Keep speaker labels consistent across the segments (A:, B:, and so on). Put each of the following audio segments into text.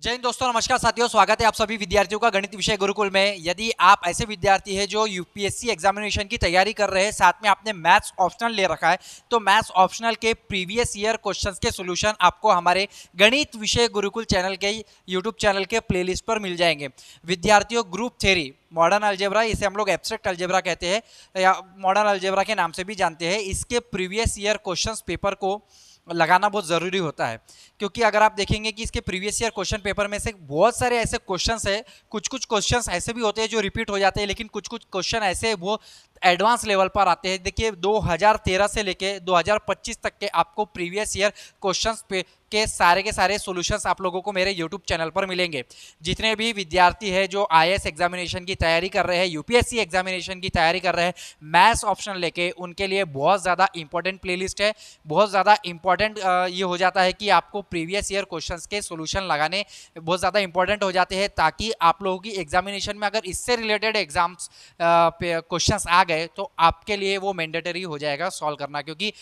A: जय हिंद दोस्तों, नमस्कार साथियों, स्वागत है आप सभी विद्यार्थियों का गणित विषय गुरुकुल में। यदि आप ऐसे विद्यार्थी हैं जो यूपीएससी एग्जामिनेशन की तैयारी कर रहे हैं, साथ में आपने मैथ्स ऑप्शनल ले रखा है, तो मैथ्स ऑप्शनल के प्रीवियस ईयर क्वेश्चंस के सॉल्यूशन आपको हमारे गणित विषय गुरुकुल चैनल के यूट्यूब चैनल के प्लेलिस्ट पर मिल जाएंगे। विद्यार्थियों, ग्रुप थ्योरी मॉडर्न अलजेब्रा, इसे हम लोग एब्स्ट्रैक्ट अलजेब्रा कहते हैं या मॉडर्न अलजेब्रा के नाम से भी जानते हैं, इसके प्रीवियस ईयर क्वेश्चंस पेपर को लगाना बहुत ज़रूरी होता है। क्योंकि अगर आप देखेंगे कि इसके प्रीवियस ईयर क्वेश्चन पेपर में से बहुत सारे ऐसे क्वेश्चंस है, कुछ कुछ क्वेश्चंस ऐसे भी होते हैं जो रिपीट हो जाते हैं, लेकिन कुछ कुछ क्वेश्चन ऐसे वो एडवांस लेवल पर आते हैं। देखिए 2013 से लेके 2025 तक के आपको प्रीवियस ईयर क्वेश्चंस पे के सारे सॉल्यूशंस आप लोगों को मेरे यूट्यूब चैनल पर मिलेंगे। जितने भी विद्यार्थी हैं जो आईएएस एग्जामिनेशन की तैयारी कर रहे हैं, यूपीएससी एग्जामिनेशन की तैयारी कर रहे हैं, मैथ्स ऑप्शन लेके, उनके लिए बहुत ज़्यादा इंपॉर्टेंट प्लेलिस्ट है। बहुत ज़्यादा इंपॉर्टेंट ये हो जाता है कि आपको प्रीवियस ईयर क्वेश्चंस के सॉल्यूशन लगाने बहुत ज़्यादा इंपॉर्टेंट हो जाते हैं, ताकि आप लोगों की एग्जामिनेशन में अगर इससे रिलेटेड एग्जाम्स क्वेश्चंस आ गए तो आपके लिए वो मैंडेटरी हो जाएगा सॉल्व करना। क्योंकि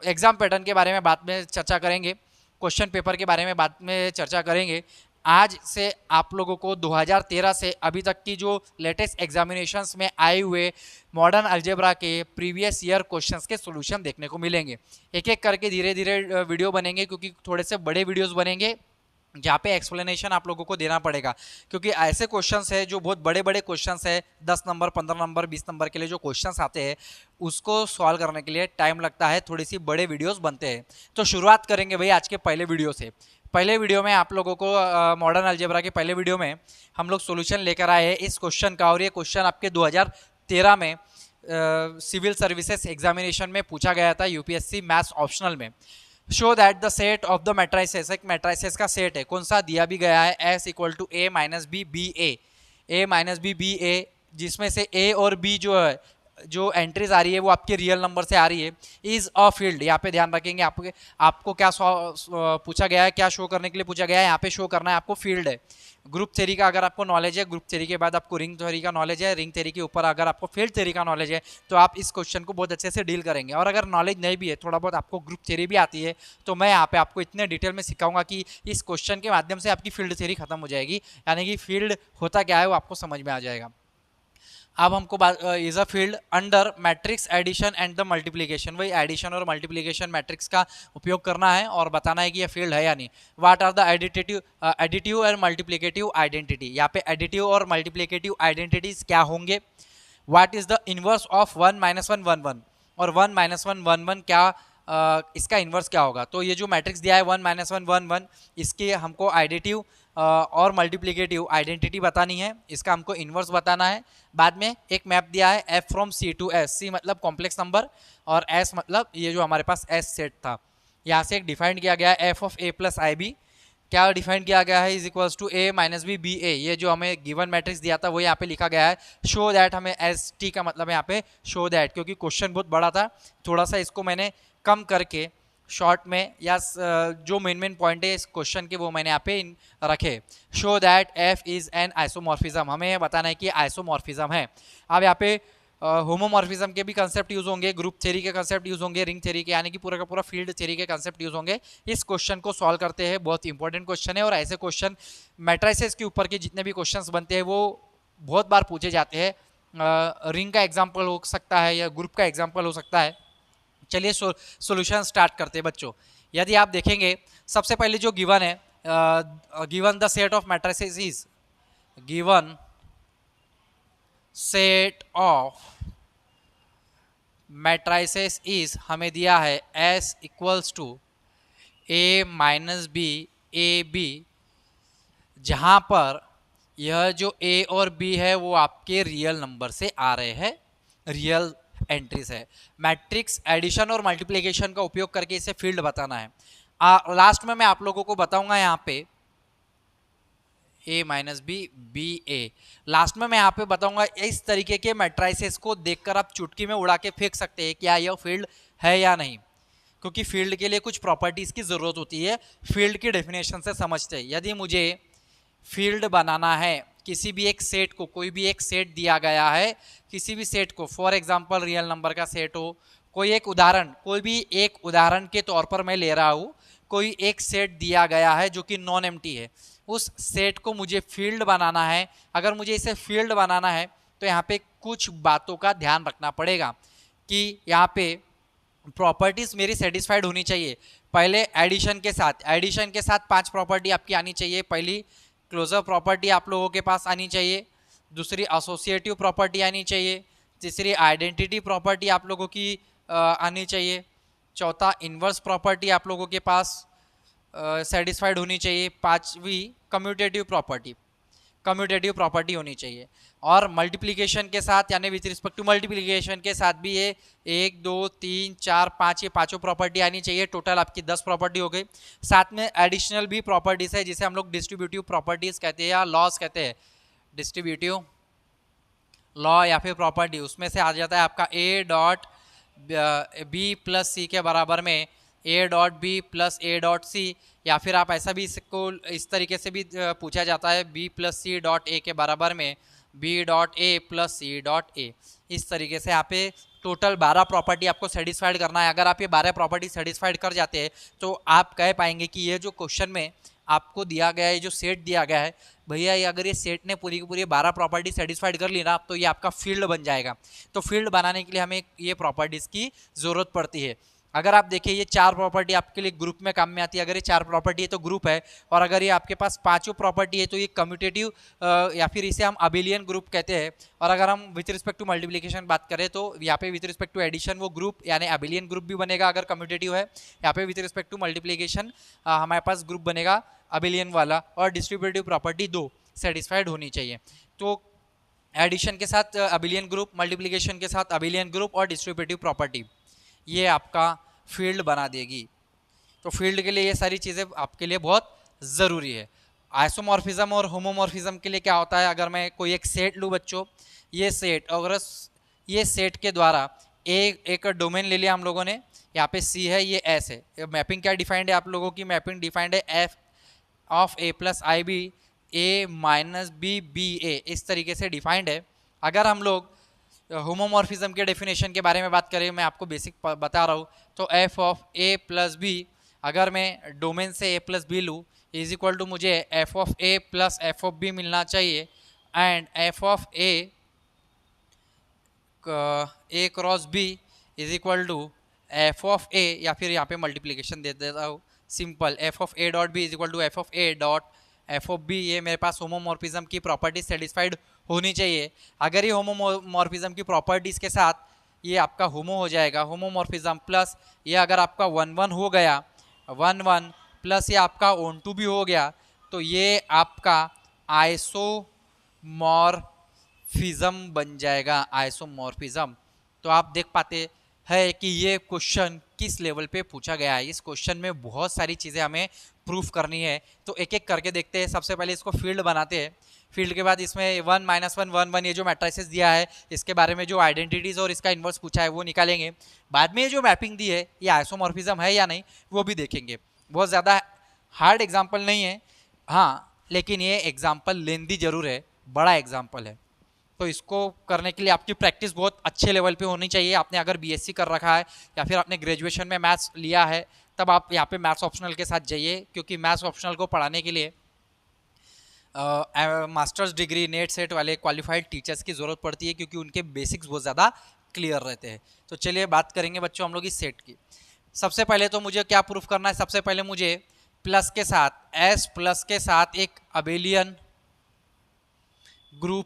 A: एग्जाम पैटर्न के बारे में बाद में चर्चा करेंगे, क्वेश्चन पेपर के बारे में बाद में चर्चा करेंगे। आज से आप लोगों को 2013 से अभी तक की जो लेटेस्ट एग्जामिनेशंस में आए हुए मॉडर्न अलजेब्रा के प्रीवियस ईयर क्वेश्चंस के सॉल्यूशन देखने को मिलेंगे। एक एक करके धीरे धीरे वीडियो बनेंगे, क्योंकि थोड़े से बड़े वीडियोस बनेंगे जहाँ पे एक्सप्लेनेशन आप लोगों को देना पड़ेगा। क्योंकि ऐसे क्वेश्चंस है जो बहुत बड़े बड़े क्वेश्चंस है, 10 नंबर 15 नंबर 20 नंबर के लिए जो क्वेश्चंस आते हैं, उसको सॉल्व करने के लिए टाइम लगता है, थोड़ी सी बड़े वीडियोस बनते हैं। तो शुरुआत करेंगे भाई आज के पहले वीडियो से। पहले वीडियो में आप लोगों को मॉडर्न अलजेब्रा के पहले वीडियो में हम लोग सोल्यूशन लेकर आए हैं इस क्वेश्चन का, और ये क्वेश्चन आपके 2013 में सिविल सर्विसेज एग्जामिनेशन में पूछा गया था, यूपीएससी मैथ्स ऑप्शनल में। Show that the set of the matrices, एक मैट्राइसेस का सेट है, कौन सा दिया भी गया है, S equal to A minus B B A minus B A, जिसमें से ए और बी जो है, जो एंट्रीज आ रही है वो आपके रियल नंबर से आ रही है, इज अ फील्ड। यहाँ पे ध्यान रखेंगे, आपको क्या पूछा गया है, क्या शो करने के लिए पूछा गया है, यहाँ पे शो करना है आपको फील्ड है। ग्रुप थ्योरी का अगर आपको नॉलेज है, ग्रुप थ्योरी के बाद आपको रिंग थ्योरी का नॉलेज है, रिंग थ्योरी के ऊपर अगर आपको फील्ड थ्योरी का नॉलेज है, तो आप इस क्वेश्चन को बहुत अच्छे से डील करेंगे। और अगर नॉलेज नहीं भी है, थोड़ा बहुत आपको ग्रुप थ्योरी भी आती है, तो मैं यहाँ पे आपको इतने डिटेल में सिखाऊंगा कि इस क्वेश्चन के माध्यम से आपकी फील्ड थ्योरी खत्म हो जाएगी, यानी कि फील्ड होता क्या है वो आपको समझ में आ जाएगा। अब हमको is a field under matrix addition and the multiplication, वही एडिशन और मल्टीप्लिकेशन मैट्रिक्स का उपयोग करना है और बताना है कि ये फील्ड है या नहीं। व्हाट आर द एडिटिव और मल्टीप्लिकेटिव आइडेंटिटी, यहाँ पे एडिटिव और मल्टीप्लिकेटिव आइडेंटिटीज क्या होंगे। What is the inverse of 1 - 1 1 1, और 1 - 1 1 1 क्या इसका इन्वर्स क्या होगा। तो ये जो मैट्रिक्स दिया है 1 - 1 1 1, इसके हमको एडिटिव और मल्टीप्लिकेटिव आइडेंटिटी बतानी है, इसका हमको इन्वर्स बताना है। बाद में एक मैप दिया है F from C to S, C मतलब कॉम्प्लेक्स नंबर और एस मतलब ये जो हमारे पास एस सेट था। यहाँ से एक डिफाइंड किया गया है F of A plus I B, क्या डिफाइन किया गया है, is equals to A minus B B A. ये जो हमें गिवन मैट्रिक्स दिया था वो यहाँ पे लिखा गया है। शो दैट, हमें एस टी का मतलब यहाँ पे शो दैट, क्योंकि क्वेश्चन बहुत बड़ा था, थोड़ा सा इसको मैंने कम करके शॉर्ट में या जो मेन पॉइंट है इस क्वेश्चन के वो मैंने यहाँ पे रखे। Show that F is an isomorphism, हमें ये बताना है कि आइसोमॉर्फिज्म है। अब यहाँ पे होमोमॉर्फिज्म के भी कंसेप्ट यूज होंगे, ग्रुप थ्योरी के कंसेप्ट यूज होंगे, रिंग थ्योरी के, यानी कि पूरा का पूरा फील्ड थ्योरी के कंसेप्ट यूज होंगे। इस क्वेश्चन को सॉल्व करते हैं, बहुत इंपॉर्टेंट क्वेश्चन है। और ऐसे क्वेश्चन मैट्राइसेस के ऊपर के जितने भी क्वेश्चन बनते हैं वो बहुत बार पूछे जाते हैं। रिंग का एग्जाम्पल हो सकता है या ग्रुप का एग्जाम्पल हो सकता है। चलिए सॉल्यूशन स्टार्ट करते हैं बच्चों। यदि आप देखेंगे सबसे पहले जो गिवन है, given the set of matrices is, given set of matrices is, हमें दिया है S equals to A minus B a b, जहां पर यह जो A और B है वो आपके रियल नंबर से आ रहे हैं, रियल एंट्रीज है। मैट्रिक्स एडिशन और मल्टीप्लिकेशन का उपयोग करके इसे फील्ड बताना है। लास्ट में मैं आप लोगों को बताऊंगा यहाँ पे ए माइनस बी बी ए, लास्ट में मैं यहाँ पे बताऊंगा। इस तरीके के मैट्राइसेस को देखकर आप चुटकी में उड़ा के फेंक सकते हैं क्या यह फील्ड है या नहीं, क्योंकि फील्ड के लिए कुछ प्रॉपर्टीज की जरूरत होती है, फील्ड की डेफिनेशन से समझते हैं। यदि मुझे फील्ड बनाना है किसी भी एक सेट को, कोई भी एक सेट दिया गया है, किसी भी सेट को, फॉर एग्जाम्पल रियल नंबर का सेट हो, कोई एक उदाहरण, कोई भी एक उदाहरण के तौर पर मैं ले रहा हूँ, कोई एक सेट दिया गया है जो कि नॉन एम्प्टी है, उस सेट को मुझे फील्ड बनाना है। अगर मुझे इसे फील्ड बनाना है तो यहाँ पे कुछ बातों का ध्यान रखना पड़ेगा कि यहाँ पे प्रॉपर्टीज मेरी सेटिस्फाइड होनी चाहिए। पहले एडिशन के साथ 5 प्रॉपर्टी आपकी आनी चाहिए। पहली क्लोजर प्रॉपर्टी आप लोगों के पास आनी चाहिए, दूसरी एसोसिएटिव प्रॉपर्टी आनी चाहिए, तीसरी आइडेंटिटी प्रॉपर्टी आप लोगों की आनी चाहिए, चौथा इन्वर्स प्रॉपर्टी आप लोगों के पास सेटिस्फाइड होनी चाहिए, पांचवी कम्यूटेटिव प्रॉपर्टी होनी चाहिए। और मल्टीप्लिकेशन के साथ यानी विथ रिस्पेक्ट टू मल्टीप्लिकेशन के साथ भी ये 1 2 3 4 5 ये पांचों प्रॉपर्टी आनी चाहिए। टोटल आपकी 10 प्रॉपर्टी हो गई। साथ में एडिशनल भी प्रॉपर्टीज है जिसे हम लोग डिस्ट्रीब्यूटिव प्रॉपर्टीज कहते हैं या लॉज कहते हैं। डिस्ट्रीब्यूटिव लॉ या फिर प्रॉपर्टी, उसमें से आ जाता है आपका a dot b plus c के बराबर में a dot b plus a dot c, या फिर आप ऐसा भी इसको इस तरीके से भी पूछा जाता है b plus c dot a के बराबर में b dot a plus c dot a. इस तरीके से यहाँ पे टोटल 12 प्रॉपर्टी आपको सेटिस्फाइड करना है। अगर आप ये 12 प्रॉपर्टी सेटिस्फाइड कर जाते हैं तो आप कह पाएंगे कि ये जो क्वेश्चन में आपको दिया गया है, जो सेट दिया गया है, भैया ये अगर ये सेट ने पूरी की पूरी 12 प्रॉपर्टी सेटिस्फाइड कर ली ना तो ये आपका फील्ड बन जाएगा। तो फील्ड बनाने के लिए हमें ये प्रॉपर्टीज़ की ज़रूरत पड़ती है। अगर आप देखिए ये 4 प्रॉपर्टी आपके लिए ग्रुप में काम में आती है। अगर ये 4 प्रॉपर्टी है तो ग्रुप है, और अगर ये आपके पास 5 प्रॉपर्टी है तो ये कम्यूटेटिव या फिर इसे हम अबिलियन ग्रुप कहते हैं। और अगर हम विथ रिस्पेक्ट टू मल्टीप्लिकेशन बात करें तो यहाँ पे विथ रिस्पेक्ट टू एडिशन वो ग्रुप यानी अबिलियन ग्रुप भी बनेगा अगर कम्यूटेटिव है। यहाँ पे विथ रिस्पेक्ट टू मल्टीप्लिकेशन हमारे पास ग्रुप बनेगा अबिलियन वाला। और डिस्ट्रीब्यूटिव प्रॉपर्टी 2 सेटिस्फाइड होनी चाहिए। तो एडिशन के साथ अबिलियन ग्रुप, मल्टीप्लिकेशन के साथ अबिलियन ग्रुप और डिस्ट्रीब्यूटिव प्रॉपर्टी ये आपका फील्ड बना देगी। तो फील्ड के लिए ये सारी चीज़ें आपके लिए बहुत ज़रूरी है। आइसोमॉर्फिज्म और होमोमॉर्फिज्म के लिए क्या होता है, अगर मैं कोई एक सेट लूँ बच्चों, ये सेट अगर ये सेट के द्वारा एक डोमेन ले लिया हम लोगों ने, यहाँ पे सी है, ये एस है। मैपिंग क्या डिफाइंड है आप लोगों की, मैपिंग डिफाइंड है F of A plus I B A minus B B A, इस तरीके से डिफाइंड है। अगर हम लोग होमोमॉर्फिज्म के डेफिनेशन के बारे में बात करें, मैं आपको बेसिक बता रहा हूँ, तो F of A plus B, अगर मैं डोमेन से ए प्लस बी लूँ इज इक्वल टू मुझे F of A plus F of B मिलना चाहिए। And F of A cross B is equal to F of A, या फिर यहाँ पे मल्टीप्लिकेशन दे देता हूँ simple, F of A dot B is equal to F of A dot F of B. ये मेरे पास होमोमॉर्फिज्म की प्रॉपर्टी सेटिस्फाइड होनी चाहिए। अगर ये होमोमॉर्फिज्म की प्रॉपर्टीज़ के साथ ये आपका होमो हो जाएगा, होमोमॉर्फिज्म प्लस ये अगर आपका 1 1 हो गया, 1 1 प्लस ये आपका ऑन टू भी हो गया, तो ये आपका आइसोमॉर्फिज्म बन जाएगा, आइसोमॉर्फिज्म। तो आप देख पाते है कि ये क्वेश्चन किस लेवल पे पूछा गया है। इस क्वेश्चन में बहुत सारी चीज़ें हमें प्रूफ करनी है, तो एक एक करके देखते हैं। सबसे पहले इसको फील्ड बनाते हैं। फील्ड के बाद इसमें 1 -1 1 1 ये जो मैट्रिसेस दिया है इसके बारे में जो आइडेंटिटीज़ और इसका इन्वर्स पूछा है वो निकालेंगे। बाद में ये जो मैपिंग दी है ये आइसोमॉर्फिज्म है या नहीं वो भी देखेंगे। बहुत ज़्यादा हार्ड एग्जाम्पल नहीं है, हाँ, लेकिन ये एग्जाम्पल लेंदी जरूर है, बड़ा एग्जाम्पल है। तो इसको करने के लिए आपकी प्रैक्टिस बहुत अच्छे लेवल पे होनी चाहिए। आपने अगर बीएससी कर रखा है या फिर आपने ग्रेजुएशन में मैथ्स लिया है तब आप यहाँ पे मैथ्स ऑप्शनल के साथ जाइए, क्योंकि मैथ्स ऑप्शनल को पढ़ाने के लिए मास्टर्स डिग्री नेट सेट वाले क्वालिफाइड टीचर्स की ज़रूरत पड़ती है, क्योंकि उनके बेसिक्स बहुत ज़्यादा क्लियर रहते हैं। तो चलिए बात करेंगे बच्चों हम लोग इस सेट की। सबसे पहले तो मुझे क्या प्रूफ करना है, सबसे पहले मुझे प्लस के साथ, एस प्लस के साथ एक अबेलियन ग्रुप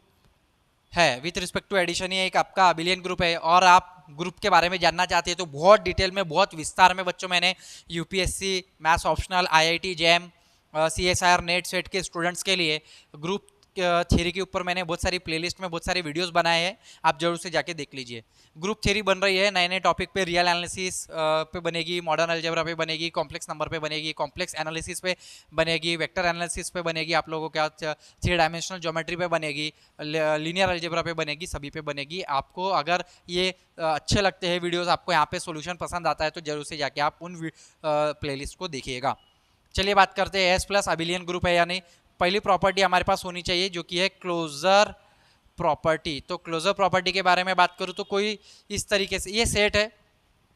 A: है विथ रिस्पेक्ट टू एडिशन, ये एक आपका अबिलियन ग्रुप है। और आप ग्रुप के बारे में जानना चाहते हैं तो बहुत डिटेल में, बहुत विस्तार में बच्चों मैंने UPSC maths optional, IIT jam, CSIR net set के स्टूडेंट्स के लिए ग्रुप थ्योरी के ऊपर मैंने बहुत सारी प्लेलिस्ट में बहुत सारे वीडियोस बनाए हैं, आप जरूर से जाके देख लीजिए। ग्रुप थ्योरी बन रही है नए नए टॉपिक पे, रियल एनालिसिस पे बनेगी, मॉडर्न अलजेब्रा पे बनेगी, कॉम्प्लेक्स नंबर पे बनेगी, कॉम्प्लेक्स एनालिसिस पे बनेगी, वेक्टर एनालिसिस पे बनेगी, आप लोगों का 3 डायमेंशनल ज्योमेट्री पे बनेगी, लीनियर अलजेब्रा पे बनेगी, सभी पे बनेगी। आपको अगर ये अच्छे लगते हैं वीडियोज़, आपको यहाँ पे सोल्यूशन पसंद आता है तो जरूर से जाके आप उन प्लेलिस्ट को देखिएगा। चलिए बात करते हैं एस प्लस अबिलियन ग्रुप है या नहीं। पहली प्रॉपर्टी हमारे पास होनी चाहिए जो कि है क्लोजर प्रॉपर्टी। तो क्लोजर प्रॉपर्टी के बारे में बात करूँ तो कोई इस तरीके से ये सेट है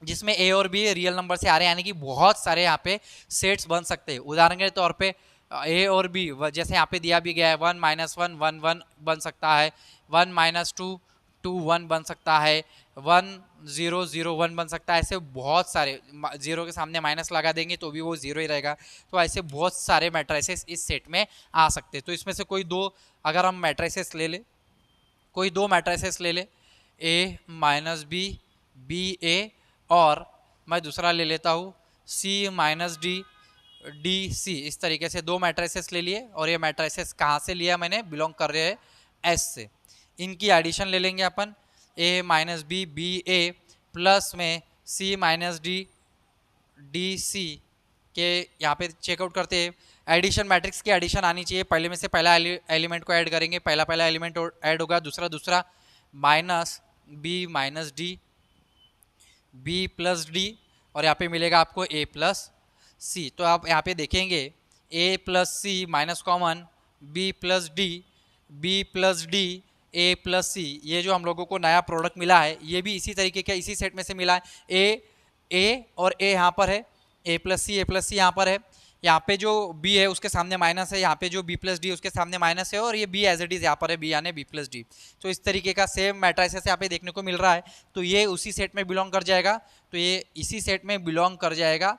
A: जिसमें ए और बी रियल नंबर से आ रहे हैं, यानी कि बहुत सारे यहाँ पे सेट्स बन सकते हैं। उदाहरण के तौर पे ए और बी जैसे यहाँ पे दिया भी गया है 1 -1 1 1 बन सकता है, 1 -2 2 1 बन सकता है, 1 0 0 1 बन सकता है। ऐसे बहुत सारे जीरो के सामने माइनस लगा देंगे तो भी वो जीरो ही रहेगा। तो ऐसे बहुत सारे मैट्रिसेस इस सेट में आ सकते हैं। तो इसमें से कोई दो अगर हम मैट्रिसेस ले ले, कोई दो मैट्रिसेस ले ले, ए माइनस बी, बी ए, और मैं दूसरा ले लेता हूँ सी माइनस डी, डी सी। इस तरीके से दो मैट्रिसेस ले लिए और ये मैट्रिसेस कहाँ से लिया मैंने, बिलोंग कर रहे हैं एस से। इनकी एडिशन ले लेंगे अपन, ए माइनस बी, बी ए प्लस में सी माइनस डी, डी सी के यहाँ पे चेकआउट करते हैं। एडिशन मैट्रिक्स की एडिशन आनी चाहिए, पहले में से पहला एलिमेंट को ऐड करेंगे, पहला एलिमेंट ऐड होगा, दूसरा minus b minus D, B plus d, और यहाँ पे मिलेगा आपको ए प्लस सी। तो आप यहाँ पे देखेंगे A plus C minus common, B plus D, B plus D, A plus C. ये जो हम लोगों को नया प्रोडक्ट मिला है ये भी इसी तरीके का, इसी सेट में से मिला है। ए और ए यहाँ पर है, ए प्लस सी यहाँ पर है, यहाँ पे जो बी है उसके सामने माइनस है, यहाँ पे जो बी प्लस डी उसके सामने माइनस है, और ये बी एज इट इज यहाँ पर है, बी यानी बी प्लस डी। तो इस तरीके का सेम मैट्रिसेस यहाँ पे देखने को मिल रहा है। तो ये उसी सेट में बिलोंग कर जाएगा, तो ये इसी सेट में बिलोंग कर जाएगा।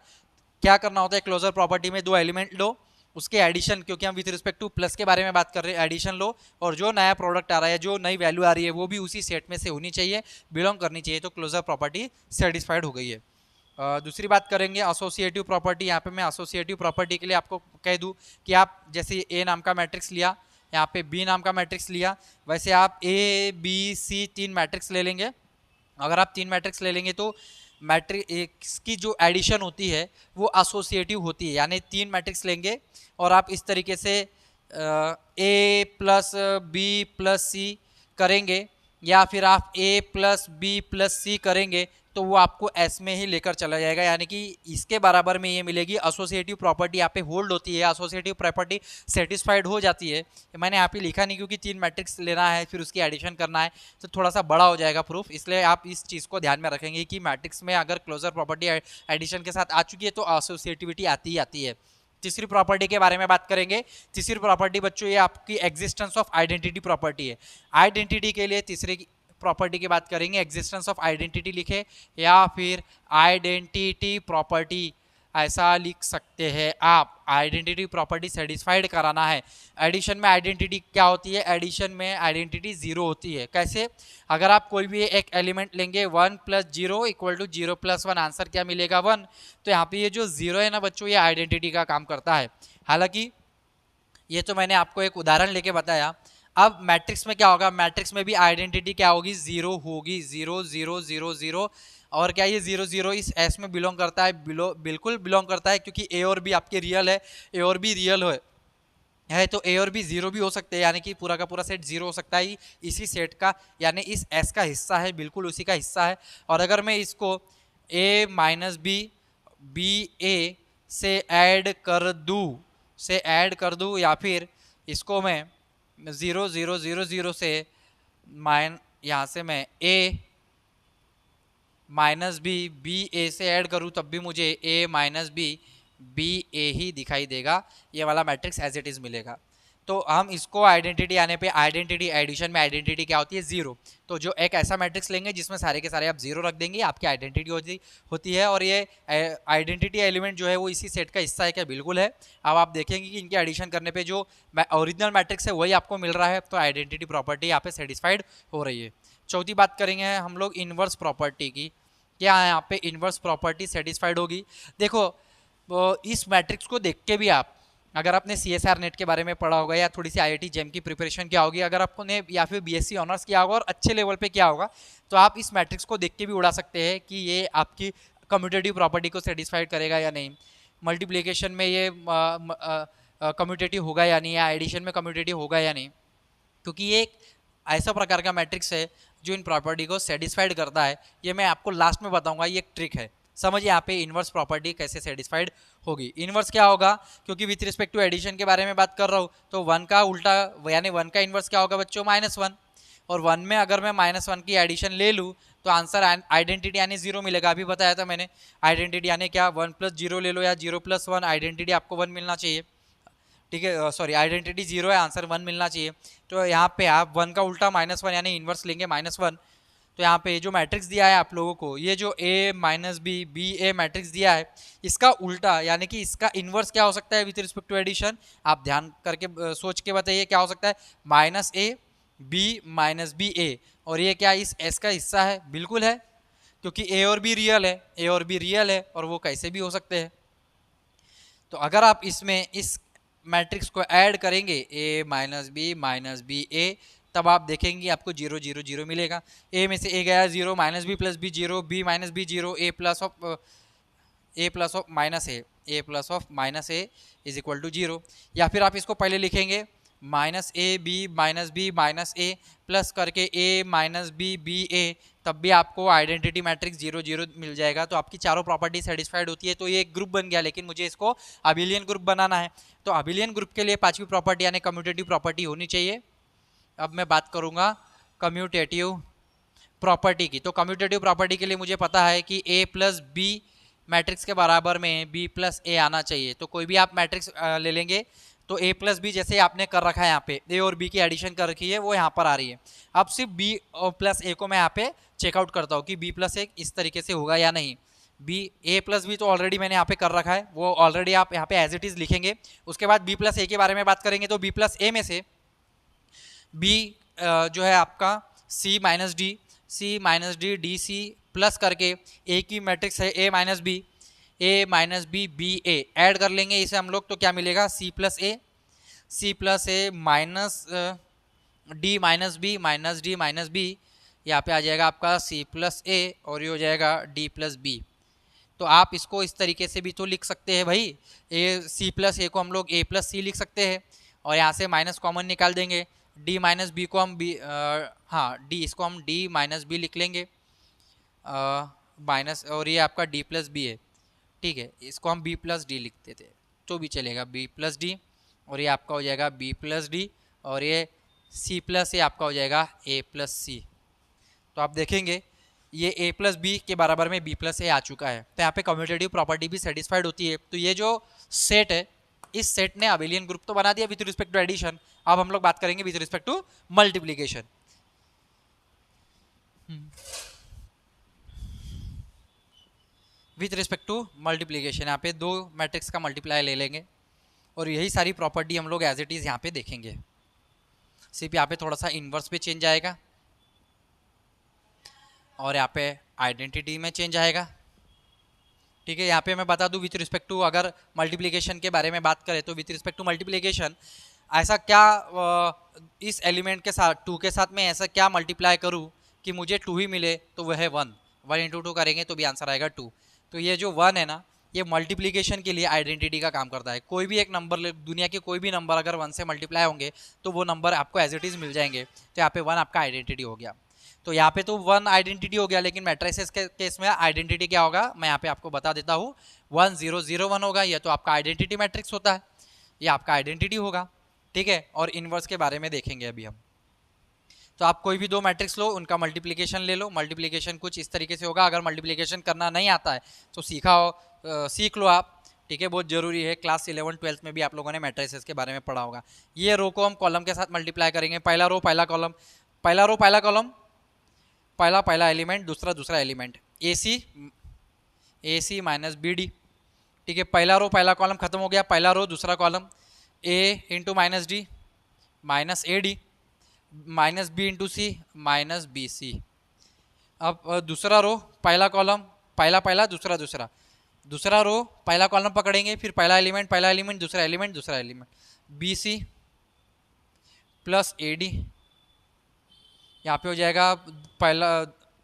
A: क्या करना होता है, क्लोजर प्रॉपर्टी में दो एलिमेंट लो, उसके एडिशन, क्योंकि हम विथ रिस्पेक्ट टू प्लस के बारे में बात कर रहे हैं, एडिशन लो, और जो नया प्रोडक्ट आ रहा है, जो नई वैल्यू आ रही है वो भी उसी सेट में से होनी चाहिए, बिलोंग करनी चाहिए। तो क्लोजर प्रॉपर्टी सेटिस्फाइड हो गई है। दूसरी बात करेंगे एसोसिएटिव प्रॉपर्टी। यहाँ पे मैं एसोसिएटिव प्रॉपर्टी के लिए आपको कह दूँ कि आप जैसे ए नाम का मैट्रिक्स लिया, यहाँ पे बी नाम का मैट्रिक्स लिया, वैसे आप ए बी सी तीन मैट्रिक्स ले लेंगे। अगर आप तीन मैट्रिक्स ले लेंगे तो मैट्रिक्स की जो एडिशन होती है वो एसोसिएटिव होती है, यानी तीन मैट्रिक्स लेंगे और आप इस तरीके से ए प्लस बी प्लस सी करेंगे, या फिर आप ए प्लस बी प्लस सी करेंगे, तो वो आपको एस में ही लेकर चला जाएगा, यानी कि इसके बराबर में ये मिलेगी। एसोसिएटिव प्रॉपर्टी यहाँ पे होल्ड होती है, एसोसिएटिव प्रॉपर्टी सेटिस्फाइड हो जाती है। मैंने यहाँ पे लिखा नहीं क्योंकि तीन मैट्रिक्स लेना है फिर उसकी एडिशन करना है तो थोड़ा सा बड़ा हो जाएगा प्रूफ, इसलिए आप इस चीज़ को ध्यान में रखेंगे कि मैट्रिक्स में अगर क्लोजर प्रॉपर्टी एडिशन के साथ आ चुकी है तो एसोसिएटिविटी आती ही आती है। तीसरी प्रॉपर्टी के बारे में बात करेंगे। तीसरी प्रॉपर्टी बच्चों ये आपकी एग्जिस्टेंस ऑफ आइडेंटिटी प्रॉपर्टी है। आइडेंटिटी के लिए तीसरी प्रॉपर्टी की बात करेंगे, एग्जिस्टेंस ऑफ आइडेंटिटी लिखे या फिर आइडेंटिटी प्रॉपर्टी ऐसा लिख सकते हैं आप। आइडेंटिटी प्रॉपर्टी सेटिस्फाइड कराना है। एडिशन में आइडेंटिटी क्या होती है, एडिशन में आइडेंटिटी जीरो होती है। कैसे, अगर आप कोई भी एक एलिमेंट लेंगे 1 + 0 = 0 + 1, आंसर क्या मिलेगा 1। तो यहाँ पे ये जो जीरो है ना बच्चों, ये आइडेंटिटी का काम करता है। हालांकि ये तो मैंने आपको एक उदाहरण लेके बताया। अब मैट्रिक्स में क्या होगा, मैट्रिक्स में भी आइडेंटिटी क्या होगी, जीरो होगी, 0 0 0 0। और क्या ये 0 0 इस एस में बिलोंग करता है, बिल्कुल बिलोंग करता है, क्योंकि ए और बी आपके रियल है, ए और बी रियल है तो ए और बी जीरो भी हो सकते हैं, यानी कि पूरा का पूरा सेट जीरो हो सकता है इसी सेट का, यानी इस एस का हिस्सा है, बिल्कुल उसी का हिस्सा है। और अगर मैं इसको ए माइनस बी बी ए से ऐड कर दूँ या फिर इसको मैं 0 0 0 0 से यहाँ से मैं ए माइनस बी बी ए से ऐड करूँ तब भी मुझे ए माइनस बी बी ए ही दिखाई देगा, ये वाला मैट्रिक्स एज इट इज़ मिलेगा। तो हम इसको आइडेंटिटी आने पे, आइडेंटिटी एडिशन में आइडेंटिटी क्या होती है, जीरो। तो जो एक ऐसा मैट्रिक्स लेंगे जिसमें सारे के सारे आप जीरो रख देंगे, आपकी आइडेंटिटी होती है। और ये आइडेंटिटी एलिमेंट जो है वो इसी सेट का हिस्सा है क्या, बिल्कुल है। अब आप देखेंगे कि इनके एडिशन करने पे जो ओरिजिनल मैट्रिक्स है वही आपको मिल रहा है, तो आइडेंटिटी प्रॉपर्टी यहाँ पे सेटिस्फाइड हो रही है। चौथी बात करेंगे हम लोग इन्वर्स प्रॉपर्टी की। क्या है यहाँ पे इन्वर्स प्रॉपर्टी सेटिस्फाइड होगी। देखो इस मैट्रिक्स को देख के भी आप, अगर आपने CSR नेट के बारे में पढ़ा होगा या थोड़ी सी IIT जेम की प्रिपरेशन किया होगी, अगर आपने या फिर BSc ऑनर्स किया होगा और अच्छे लेवल पे किया होगा, तो आप इस मैट्रिक्स को देख के भी उड़ा सकते हैं कि ये आपकी कम्यूटेटिव प्रॉपर्टी को सेटिस्फाइड करेगा या नहीं, मल्टीप्लिकेशन में ये कम्यूटेटिव होगा या नहीं, या एडिशन में कम्यूटेटिव होगा या नहीं, क्योंकि ये एक ऐसा प्रकार का मैट्रिक्स है जो इन प्रॉपर्टी को सेटिस्फाइड करता है। ये मैं आपको लास्ट में बताऊंगा, ये एक ट्रिक है। समझिए यहाँ पे इन्वर्स प्रॉपर्टी कैसे सेटिस्फाइड होगी। इन्वर्स क्या होगा, क्योंकि विथ रिस्पेक्ट टू एडिशन के बारे में बात कर रहा हूँ, तो 1 का उल्टा यानी 1 का इन्वर्स क्या होगा बच्चों, -1। और 1 में अगर मैं -1 की एडिशन ले लूँ तो आंसर आइडेंटिटी यानी जीरो मिलेगा। अभी बताया था मैंने, आइडेंटिटी यानी क्या, 1 + 0 ले लो या 0 + 1, आइडेंटिटी आपको 1 मिलना चाहिए। ठीक है, सॉरी आइडेंटिटी जीरो है, आंसर वन मिलना चाहिए। तो यहाँ पे आप वन का उल्टा -1 यानी इन्वर्स लेंगे -1। तो यहाँ पे जो मैट्रिक्स दिया है आप लोगों को, ये जो a minus B B a matrix दिया है, इसका उल्टा यानी कि इसका इन्वर्स क्या हो सकता है विथ रिस्पेक्ट टू एडिशन, आप ध्यान करके सोच के बताइए क्या हो सकता है। -a b माइनस बी ए, और ये क्या इस s का हिस्सा है? बिल्कुल है, क्योंकि a और b रियल है, a और b रियल है, और वो कैसे भी हो सकते हैं। तो अगर आप इसमें इस मैट्रिक्स को ऐड करेंगे a - b a, तब आप देखेंगे आपको 0 0 0 मिलेगा। a में से a गया 0, -b + b 0, b - b 0, a plus of minus a is equal to 0। या फिर आप इसको पहले लिखेंगे -a - a प्लस करके a - b a, तब भी आपको आइडेंटिटी मैट्रिक्स 0 0 मिल जाएगा। तो आपकी चारों प्रॉपर्टी सेटिस्फाइड होती है। तो ये एक ग्रुप बन गया, लेकिन मुझे इसको अबिलियन ग्रुप बनाना है। तो अबिलियन ग्रुप के लिए पांचवी प्रॉपर्टी यानी कम्यूटेटिव प्रॉपर्टी होनी चाहिए। अब मैं बात करूंगा कम्यूटेटिव प्रॉपर्टी की। तो कम्यूटेटिव प्रॉपर्टी के लिए मुझे पता है कि a प्लस बी मैट्रिक्स के बराबर में b प्लस ए आना चाहिए। तो कोई भी आप मैट्रिक्स ले लेंगे, तो a प्लस बी जैसे आपने कर रखा है यहाँ पे, a और b की एडिशन कर रखी है, वो यहाँ पर आ रही है। अब सिर्फ b प्लस a को मैं यहाँ पे चेकआउट करता हूँ कि b प्लस ए इस तरीके से होगा या नहीं। a प्लस बी तो ऑलरेडी मैंने यहाँ पे कर रखा है, वो ऑलरेडी आप यहाँ पे एज इट इज लिखेंगे। उसके बाद b प्लस ए के बारे में बात करेंगे, तो b प्लस ए में से b जो है आपका c minus D D c plus करके a की मैट्रिक्स है a minus B B a, add कर लेंगे इसे हम लोग, तो क्या मिलेगा c plus a minus d minus b, यहाँ पे आ जाएगा आपका c प्लस ए, और ये हो जाएगा d प्लस बी। तो आप इसको इस तरीके से भी तो लिख सकते हैं भाई, c प्लस ए को हम लोग a प्लस सी लिख सकते हैं, और यहाँ से माइनस कॉमन निकाल देंगे। d माइनस बी को हम हाँ d इसको हम d माइनस बी लिख लेंगे, माइनस, और ये आपका d प्लस बी है, ठीक है। इसको हम b प्लस डी लिखते थे तो भी चलेगा, b प्लस डी, और ये आपका हो जाएगा b प्लस डी, और ये c प्लस ए आपका हो जाएगा a प्लस सी। तो आप देखेंगे ये a प्लस बी के बराबर में b प्लस ए आ चुका है। तो यहाँ पे कम्यूटेटिव प्रॉपर्टी भी सेटिस्फाइड होती है। तो ये जो सेट है, इस सेट ने अबिलियन ग्रुप तो बना दिया विथ रिस्पेक्ट टू एडिशन। अब हम लोग बात करेंगे with respect to multiplication. With respect to multiplication यहाँ पे दो मैट्रिक्स का मल्टीप्लाई ले लेंगे, और यही सारी प्रॉपर्टी हम लोग एज इट इज यहाँ पे देखेंगे। सिर्फ यहाँ पे थोड़ा सा इनवर्स पे चेंज आएगा, और यहाँ पे आइडेंटिटी में चेंज आएगा, ठीक है। यहाँ पे मैं बता दूं विथ रिस्पेक्ट टू, अगर मल्टीप्लिकेशन के बारे में बात करें तो विथ रिस्पेक्ट टू मल्टीप्लिकेशन ऐसा क्या इस एलिमेंट के साथ 2 के साथ में ऐसा क्या मल्टीप्लाई करूँ कि मुझे 2 ही मिले, तो वह है 1। 1 इंटू 2 करेंगे तो भी आंसर आएगा 2। तो ये जो 1 है ना, ये मल्टीप्लिकेशन के लिए आइडेंटिटी का काम करता है। कोई भी एक नंबर, दुनिया के कोई भी नंबर अगर 1 से मल्टीप्लाई होंगे तो वो नंबर आपको एज इट इज़ मिल जाएंगे। तो यहाँ पे 1 आपका आइडेंटिटी हो गया। तो यहाँ पे तो 1 आइडेंटिटी हो गया, लेकिन मैट्रिसेस के केस में आइडेंटिटी क्या होगा मैं यहाँ पे आपको बता देता हूँ। 1 0 0 1 होगा, यह तो आपका आइडेंटिटी मैट्रिक्स होता है, ये आपका आइडेंटिटी होगा, ठीक है। और इनवर्स के बारे में देखेंगे अभी हम। तो आप कोई भी दो मैट्रिक्स लो, उनका मल्टीप्लिकेशन ले लो। मल्टीप्लिकेशन कुछ इस तरीके से होगा। अगर मल्टीप्लिकेशन करना नहीं आता है तो सीख लो आप, ठीक है, बहुत जरूरी है। क्लास 11 12 में भी आप लोगों ने मैट्रिसेस के बारे में पढ़ा होगा। ये रो को हम कॉलम के साथ मल्टीप्लाई करेंगे, पहला रो पहला कॉलम, पहला रो पहला कॉलम, पहला एलिमेंट, दूसरा एलिमेंट, ए सी माइनस बी डी, ठीक है। पहला रो पहला कॉलम खत्म हो गया, पहला रो दूसरा column, a into minus d minus a D, minus b into c minus B c. अब दूसरा रो पहला कॉलम, पहला दूसरा रो पहला कॉलम पकड़ेंगे, फिर पहला एलिमेंट दूसरा element B C plus A D. यहाँ पे हो जाएगा पहला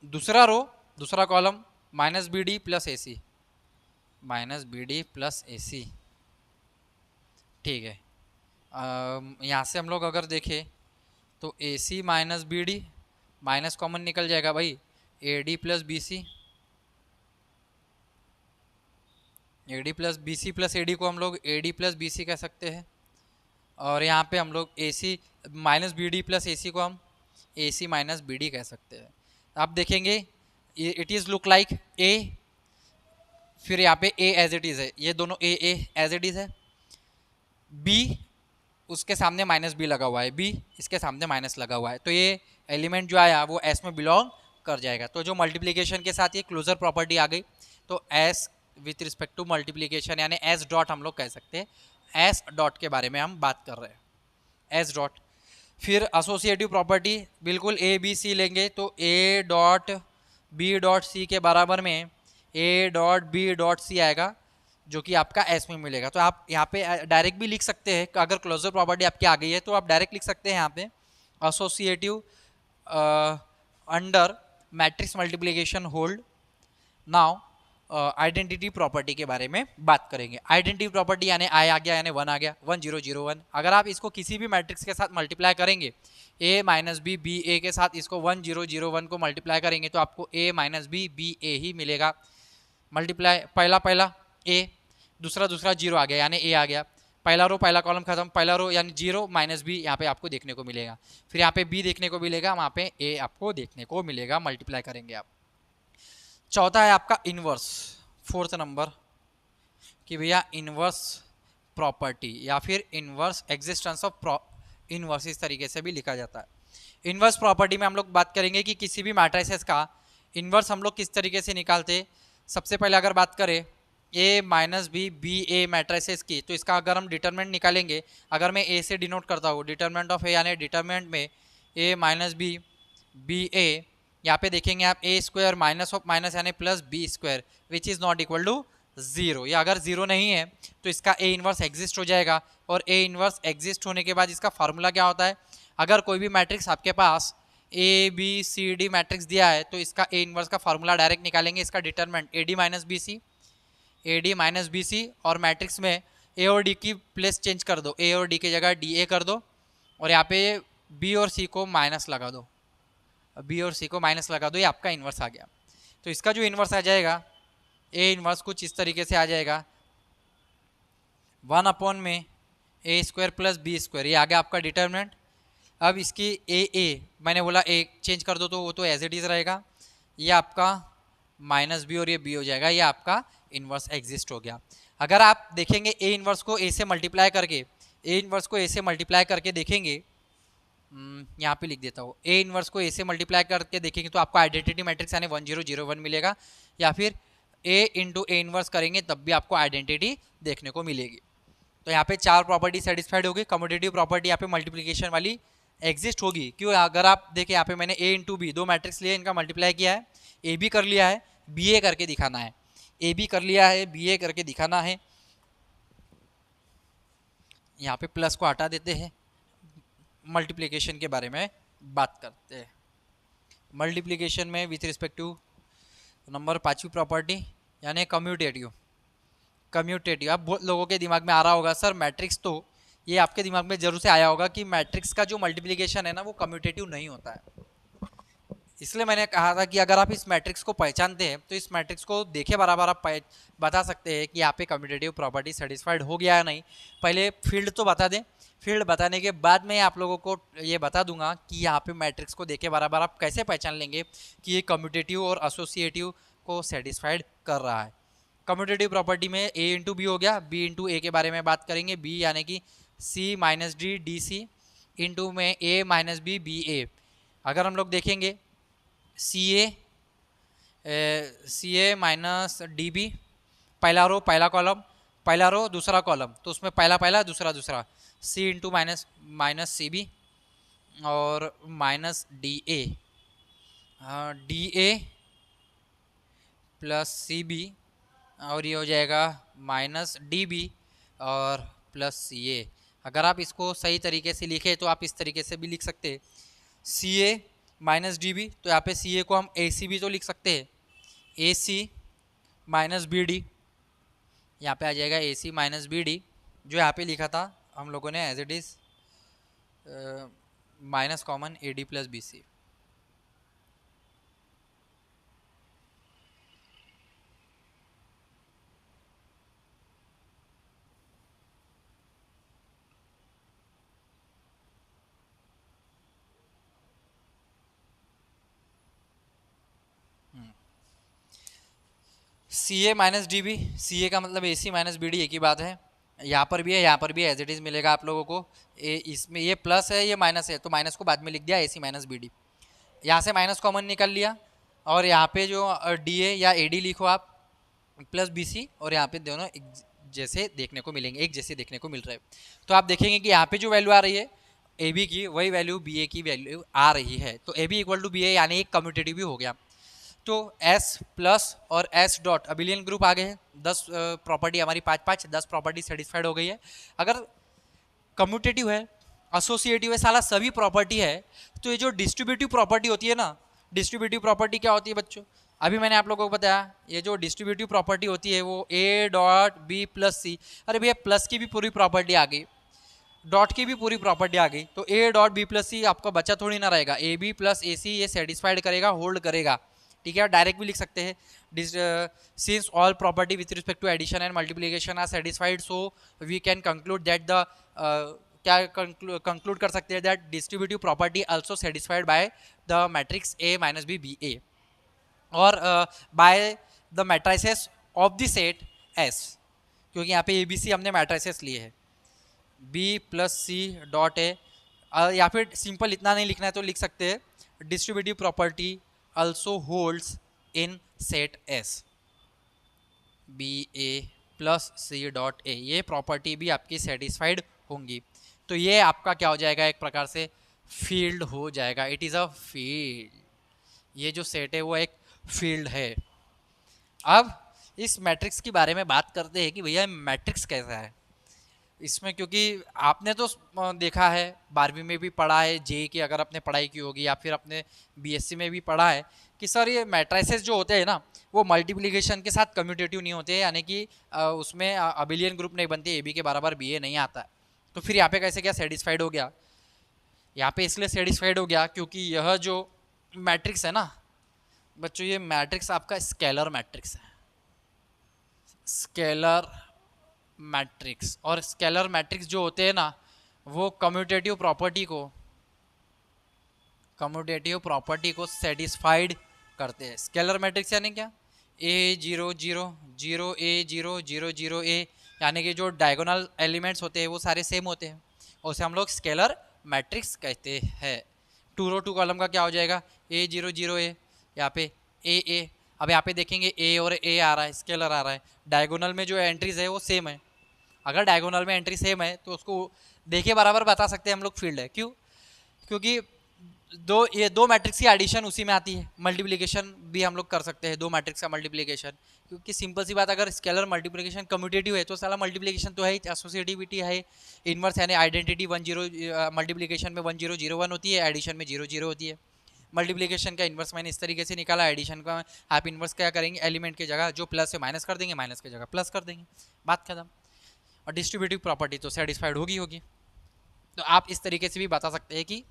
A: दूसरा रो दूसरा column minus B D plus A C, ठीक है। यहाँ से हम लोग अगर देखें तो A C minus B D, minus common निकल जाएगा भाई, A D plus B C, plus A D को हम लोग A D plus B C कह सकते हैं। और यहाँ पे हम लोग A C minus B D plus A सी को हम ए सी माइनस बी डी कह सकते हैं। आप देखेंगे it is look like a, फिर यहाँ पे ए एज इट इज़ है, ये दोनों ए एज इट इज़ है, बी उसके सामने माइनस बी लगा हुआ है, बी इसके सामने माइनस लगा हुआ है, तो ये एलिमेंट जो आया वो एस में बिलोंग कर जाएगा। तो जो मल्टीप्लिकेशन के साथ ये क्लोजर प्रॉपर्टी आ गई, तो s with respect to multiplication यानी एस डॉट हम लोग कह सकते हैं, एस डॉट के बारे में हम बात कर रहे हैं, एस डॉट। फिर एसोसिएटिव प्रॉपर्टी बिल्कुल ए बी सी लेंगे, तो a dot b dot c के बराबर में a dot b dot c आएगा, जो कि आपका एस में मिलेगा। तो आप यहाँ पे डायरेक्ट भी लिख सकते हैं, अगर क्लोजर प्रॉपर्टी आपकी आ गई है तो आप डायरेक्ट लिख सकते हैं यहाँ पे associative under matrix multiplication hold. Now identity property के बारे में बात करेंगे। आइडेंटिटी प्रॉपर्टी यानी आई आ गया यानी 1 आ गया, 1 0 0 1। अगर आप इसको किसी भी मैट्रिक्स के साथ मल्टीप्लाई करेंगे, ए माइनस बी बी ए के साथ इसको 1 0 0 1 को मल्टीप्लाई करेंगे तो आपको ए माइनस बी बी ए ही मिलेगा। मल्टीप्लाई पहला पहला ए, दूसरा दूसरा जीरो आ गया यानी ए आ गया, पहला रो पहला कॉलम खत्म, पहला रो यानी जीरो माइनस बी यहाँ पे आपको देखने को मिलेगा, फिर यहाँ पे बी देखने को मिलेगा, वहाँ पे ए आपको देखने को मिलेगा, मल्टीप्लाई करेंगे आप। चौथा है आपका इनवर्स, फोर्थ नंबर कि भैया इनवर्स प्रॉपर्टी या फिर इनवर्स एग्जिस्टेंस ऑफ इनवर्स, इस तरीके से भी लिखा जाता है। इनवर्स प्रॉपर्टी में हम लोग बात करेंगे कि किसी भी मैट्रिसेस का इनवर्स हम लोग किस तरीके से निकालते। सबसे पहले अगर बात करें ए माइनस बी बी ए मैट्रिसेस की, तो इसका अगर हम डिटरमिनेंट निकालेंगे, अगर मैं ए से डिनोट करता हूँ डिटरमिनेंट ऑफ ए यानी डिटरमिनेंट में ए माइनस बी बी ए, यहाँ पे देखेंगे आप a square minus of minus यानी plus b square which is not equal to zero, या अगर जीरो नहीं है तो इसका ए इनवर्स एग्जिस्ट हो जाएगा। और ए इनवर्स एग्जिस्ट होने के बाद इसका फार्मूला क्या होता है, अगर कोई भी मैट्रिक्स आपके पास A B C D matrix दिया है तो इसका ए इनवर्स का फार्मूला डायरेक्ट निकालेंगे, इसका determinant A D minus B C, A D minus B C, और मैट्रिक्स में ए और डी की प्लेस चेंज कर दो, ए और डी की जगह डी ए कर दो, और यहाँ पे बी और सी को माइनस लगा दो, बी और सी को माइनस लगा दो, ये आपका इन्वर्स आ गया। तो इसका जो इन्वर्स आ जाएगा ए इन्वर्स कुछ इस तरीके से आ जाएगा, 1 में ए स्क्वायर प्लस बी स्क्वायर, ये आ गया आपका डिटरमिनेंट। अब इसकी ए मैंने बोला ए चेंज कर दो तो वो तो एज इट इज़ रहेगा, ये आपका माइनस बी और ये बी हो जाएगा, ये आपका इन्वर्स एग्जिस्ट हो गया। अगर आप देखेंगे ए इन्वर्स को ए से मल्टीप्लाई करके, ए इन्वर्स को ए से मल्टीप्लाई करके देखेंगे, यहाँ पे लिख देता हूँ, ए इन्वर्स को ए से मल्टीप्लाई करके देखेंगे तो आपको आइडेंटिटी मैट्रिक्स यानी 1 0 0 1 मिलेगा, या फिर ए इंटू ए इन्वर्स करेंगे तब भी आपको आइडेंटिटी देखने को मिलेगी। तो यहाँ पे 4 प्रॉपर्टी सेटिस्फाइड होगी। कम्यूटेटिव प्रॉपर्टी यहाँ पे मल्टीप्लिकेशन वाली एग्जिस्ट होगी, क्यों, अगर आप देखें यहाँ पे मैंने ए इंटू बी दो मैट्रिक्स लिए, इनका मल्टीप्लाई किया है, ए बी कर लिया है, बी ए करके दिखाना है, ए बी कर लिया है, बी ए करके दिखाना है। यहाँ पे प्लस को हटा देते हैं, मल्टीप्लिकेशन के बारे में बात करते हैं। मल्टीप्लिकेशन में विथ रिस्पेक्ट टू नंबर 5वीं प्रॉपर्टी यानी कम्यूटेटिव। कम्यूटेटिव अब बहुत लोगों के दिमाग में आ रहा होगा सर मैट्रिक्स, तो ये आपके दिमाग में जरूर से आया होगा कि मैट्रिक्स का जो मल्टीप्लिकेशन है ना वो कम्यूटेटिव नहीं होता है। इसलिए मैंने कहा था कि अगर आप इस मैट्रिक्स को पहचानते हैं तो इस मैट्रिक्स को देखे बराबर आप बता सकते हैं कि यहाँ पे कम्यूटेटिव प्रॉपर्टी सेटिस्फाइड हो गया या नहीं। पहले फील्ड तो बता दें, फील्ड बताने के बाद मैं आप लोगों को ये बता दूंगा कि यहाँ पे मैट्रिक्स को देखे बराबर आप कैसे पहचान लेंगे कि ये कम्यूटेटिव और एसोसिएटिव को सेटिस्फाइड कर रहा है। कम्यूटेटिव प्रॉपर्टी में ए इंटू बी हो गया, बी इंटू ए के बारे में बात करेंगे, बी यानी कि C minus D D C into में ए माइनस बी बी ए। अगर हम लोग देखेंगे C A minus D B, पहला रो पहला कॉलम, पहला रो दूसरा कॉलम, तो उसमें पहला पहला दूसरा दूसरा, C into minus minus C B और minus D A plus C B, और ये हो जाएगा माइनस डी बी और प्लस सी ए। अगर आप इसको सही तरीके से लिखें तो आप इस तरीके से भी लिख सकते हैं, सी ए माइनस डी बी, तो यहाँ पे सी ए को हम ए सी भी तो लिख सकते हैं, A C minus B D, यहाँ पे आ जाएगा A C minus B D, जो यहाँ पे लिखा था हम लोगों ने as it is minus common A D plus B C. C A minus D B, C A का मतलब A C minus B D एक ही बात है, यहाँ पर भी है, यहाँ पर भी एज इट इज़ मिलेगा आप लोगों को। इसमें ये प्लस है, ये माइनस है, तो माइनस को बाद में लिख दिया AC माइनस BD। यहाँ से माइनस कॉमन निकल लिया, और यहाँ पे जो DA या AD लिखो आप, प्लस BC, और यहाँ पे दोनों एक जैसे देखने को मिलेंगे, एक जैसे देखने को मिल रहे हैं। तो आप देखेंगे कि यहाँ पे जो वैल्यू आ रही है AB की, वही वैल्यू BA की वैल्यू आ रही है। तो AB इक्वल टू BA, यानी एक कम्यूटेटिव भी हो गया। तो S प्लस और S डॉट अबिलियन ग्रुप आ गए हैं। 10 प्रॉपर्टी हमारी 5 10 प्रॉपर्टी सेटिस्फाइड हो गई है। अगर कम्यूटेटिव है, एसोसिएटिव है, साला सभी प्रॉपर्टी है, तो ये जो डिस्ट्रीब्यूटिव प्रॉपर्टी होती है ना, डिस्ट्रीब्यूटिव प्रॉपर्टी क्या होती है बच्चों? अभी मैंने आप लोगों को बताया, ये जो डिस्ट्रीब्यूटिव प्रॉपर्टी होती है वो A dot B plus C। अरे भैया प्लस की भी पूरी प्रॉपर्टी आ गई, डॉट की भी पूरी प्रॉपर्टी आ गई, तो A dot B plus C आपका बच्चा थोड़ी ना रहेगा। AB प्लस AC ये सेटिस्फाइड करेगा, होल्ड करेगा, ठीक है। डायरेक्ट भी लिख सकते हैं, since all property with respect to addition and multiplication are satisfied, so we can conclude that the क्या कंक्लूड कर सकते हैं that distributive property also satisfied by the matrix A minus B B A, और by the matrices of the set S, क्योंकि यहाँ पे ABC हमने matrices लिए हैं, B plus C dot A। या फिर सिंपल इतना नहीं लिखना है तो लिख सकते हैं distributive property also holds in set S, BA plus C dot A, ये प्रॉपर्टी भी आपकी सेटिस्फाइड होंगी। तो ये आपका क्या हो जाएगा, एक प्रकार से फील्ड हो जाएगा। इट इज़ अ फील्ड, ये जो सेट है वो एक फील्ड है। अब इस मैट्रिक्स के बारे में बात करते हैं कि भैया मैट्रिक्स कैसा है इसमें, क्योंकि आपने तो देखा है 12वीं में भी पढ़ा है, JEE की अगर आपने पढ़ाई की होगी, या फिर अपने BSc में भी पढ़ा है कि सर ये मैट्रिसेस जो होते हैं ना, वो मल्टीप्लिकेशन के साथ कम्यूटेटिव नहीं होते, यानी कि उसमें अबिलियन ग्रुप नहीं बनते, AB के बराबर BA नहीं आता है। तो फिर यहाँ पे कैसे क्या सेटिस्फाइड हो गया? यहाँ पे इसलिए सेटिस्फाइड हो गया क्योंकि यह जो मैट्रिक्स है ना बच्चों, ये मैट्रिक्स आपका स्केलर मैट्रिक्स है, स्केलर मैट्रिक्स। और स्केलर मैट्रिक्स जो होते हैं ना, वो कम्यूटेटिव प्रॉपर्टी को सेटिस्फाइड करते हैं। स्केलर मैट्रिक्स यानी क्या? A0 0 0 A 0 0 0 A, यानी कि जो डायगोनल एलिमेंट्स होते हैं वो सारे सेम होते हैं, उसे हम लोग स्केलर मैट्रिक्स कहते हैं। 2 रो 2 कॉलम का क्या हो जाएगा? A0 0 A, यहाँ पे A। अब यहाँ पे देखेंगे A और A आ रहा है, स्केलर आ रहा है, डायगोनल में जो एंट्रीज है वो सेम है। अगर डायगोनल में एंट्री सेम है तो उसको देखे बराबर बता सकते हैं हम लोग फील्ड है। क्यों? क्योंकि ये दो मैट्रिक्स की एडिशन उसी में आती है। मल्टीप्लिकेशन भी हम लोग कर सकते हैं, दो मैट्रिक्स का मल्टीप्लिकेशन, क्योंकि सिंपल सी बात, अगर स्केलर मल्टीप्लिकेशन कम्यूटेटिव है तो साला मल्टीप्लिकेशन तो है ही, एसोसिएटिविटी है, इनवर्स यानी आइडेंटिटी 1 0 मल्टीप्लिकेशन में 1 0 0 1 होती है, एडिशन में 0 0 होती है। मल्टीप्लिकेशन का इन्वर्स मैंने इस तरीके से निकाला, एडिशन का आप इन्वर्स क्या करेंगे, एलिमेंट की जगह जो प्लस है माइनस कर देंगे, माइनस की जगह प्लस कर देंगे, बात खत्म। और डिस्ट्रीब्यूटिव प्रॉपर्टी तो सेटिस्फाइड होगी। तो आप इस तरीके से भी बता सकते हैं कि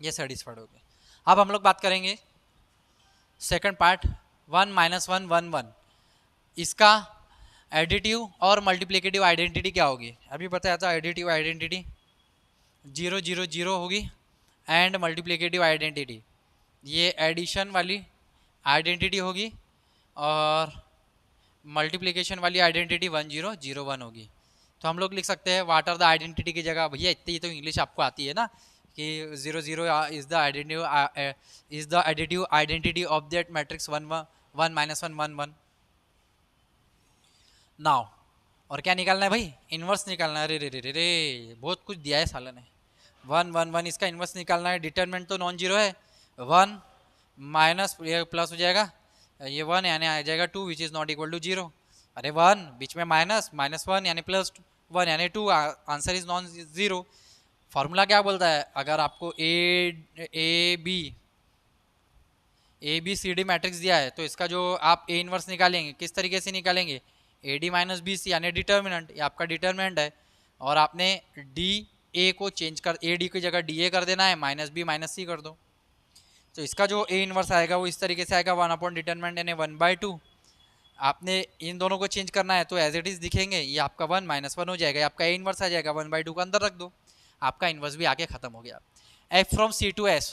A: ये सेटिस्फाइड हो गया। अब हम लोग बात करेंगे सेकंड पार्ट, 1 -1 1 1, इसका एडिटिव और मल्टीप्लिकेटिव आइडेंटिटी क्या होगी? अभी बताया था एडिटिव आइडेंटिटी 0 0 0 होगी, एंड मल्टीप्लिकेटिव आइडेंटिटी ये एडिशन वाली आइडेंटिटी होगी, और मल्टीप्लिकेशन वाली आइडेंटिटी 1 0 0 1 होगी। तो हम लोग लिख सकते हैं वाट आर द आइडेंटिटी की जगह, भैया इतनी तो इंग्लिश आपको आती है ना, कि 0 0 is the additive identity of that matrix 1 1 -1 1 1। Now और क्या निकालना है भाई? इन्वर्स निकालना है। रे रे रे रे रे, बहुत कुछ दिया है साला ने। 1 1 1 इसका इन्वर्स निकालना है। डिटरमिनेंट तो नॉन जीरो है, 1 माइनस ये प्लस हो जाएगा, ये 1 यानी आ जाएगा 2 which is not equal to 0। अरे 1 बीच में माइनस, -1 यानी प्लस 1 यानी 2, answer is non zero. Formula क्या बोलता है? अगर आपको a B C D matrix दिया है तो इसका जो आप ए इन्वर्स निकालेंगे, किस तरीके से निकालेंगे? A D minus B c यानी डिटर्मिनेंट, ये आपका डिटर्मिनेंट है, और आपने डी ए को चेंज कर, ए डी की जगह डी ए कर देना है, माइनस बी माइनस सी कर दो। तो इसका जो ए इन्वर्स आएगा वो इस तरीके से आएगा, 1 अपॉन डिटर्मिनेंट यानी 1/2। आपने इन दोनों को चेंज करना है तो एज इट इज़ दिखेंगे, ये आपका 1 -1 हो जाएगा, आपका ए इन्वर्स आ जाएगा, 1/2 का अंदर रख दो, आपका इन्वर्स भी आके खत्म हो गया। F from C to S,